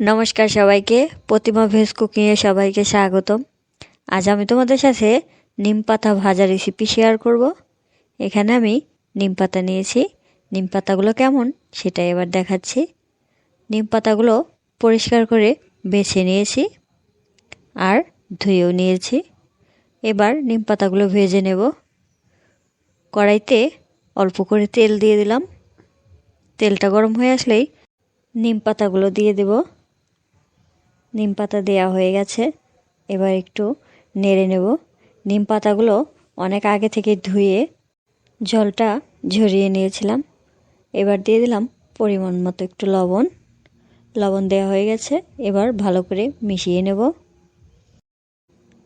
নমস্কার সবাইকে, প্রতিমা ভেজ কুকিংয়ে সবাইকে স্বাগতম। আজ আমি তোমাদের সাথে নিম পাতা ভাজা রেসিপি শেয়ার করব। এখানে আমি নিম পাতা নিয়েছি। নিম পাতাগুলো কেমন সেটা এবার দেখাচ্ছি। নিম পাতাগুলো পরিষ্কার করে বেছে নিয়েছি আর ধুয়েও নিয়েছি। এবার নিম পাতাগুলো ভেজে নেব। কড়াইতে অল্প করে তেল দিয়ে দিলাম। তেলটা গরম হয়ে আসলেই নিম পাতাগুলো দিয়ে দেব। নিম পাতা দেওয়া হয়ে গেছে, এবার একটু নেড়ে নেব। নিম পাতাগুলো অনেক আগে থেকে ধুয়ে জলটা ঝরিয়ে নিয়েছিলাম। এবার দিয়ে দিলাম পরিমাণ মতো একটু লবণ। লবণ দেওয়া হয়ে গেছে, এবার ভালো করে মিশিয়ে নেব।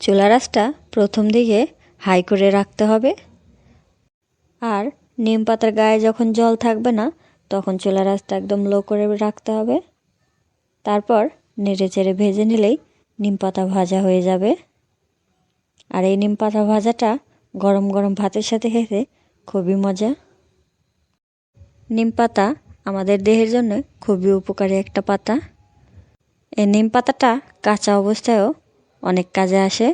চুলার আঁচটা প্রথম দিকে হাই করে রাখতে হবে, আর নিম পাতার গায়ে যখন জল থাকবে না তখন চুলার আঁচটা একদম লো করে রাখতে হবে। তারপর নেড়ে চেড়ে ভেজে নিলেই নিম পাতা ভাজা হয়ে যাবে। আর এই নিম পাতা ভাজাটা গরম গরম ভাতের সাথে খেতে খুবই মজা। নিম পাতা আমাদের দেহের জন্য খুবই উপকারী একটা পাতা। এই নিম পাতাটা কাঁচা অবস্থায়ও অনেক কাজে আসে।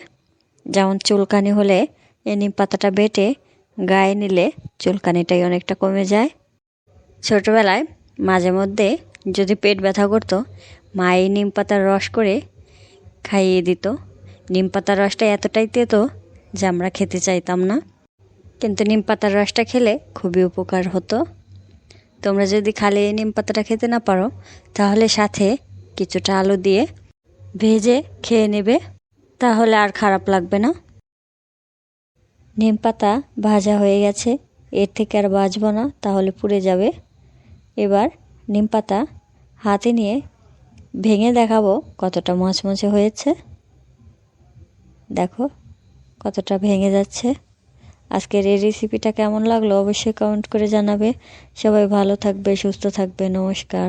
যেমন চুলকানি হলে এই নিম পাতাটা বেটে গায়ে নিলে চুলকানিটাই অনেকটা কমে যায়। ছোটোবেলায় মাঝে মধ্যে যদি পেট ব্যথা করতো, মা এই নিম পাতার রস করে খাইয়ে দিত। নিম পাতার রসটা এতটাই তেতো যে আমরা খেতে চাইতাম না, কিন্তু নিম পাতার রসটা খেলে খুবই উপকার হতো। তোমরা যদি খালি এই নিম পাতাটা খেতে না পারো, তাহলে সাথে কিছুটা আলু দিয়ে ভেজে খেয়ে নেবে, তাহলে আর খারাপ লাগবে না। নিম পাতা ভাজা হয়ে গেছে, এর থেকে আর ভাজবো না, তাহলে পুড়ে যাবে। এবার নিম পাতা হাতে নিয়ে ভেঙে দেখাবো কতটা মচমচে হয়েছে। দেখো কতটা ভেঙে যাচ্ছে। আজকের এই রেসিপিটা কেমন লাগলো অবশ্যই কমেন্ট করে জানাবে। সবাই ভালো থাকবে, সুস্থ থাকবে। নমস্কার।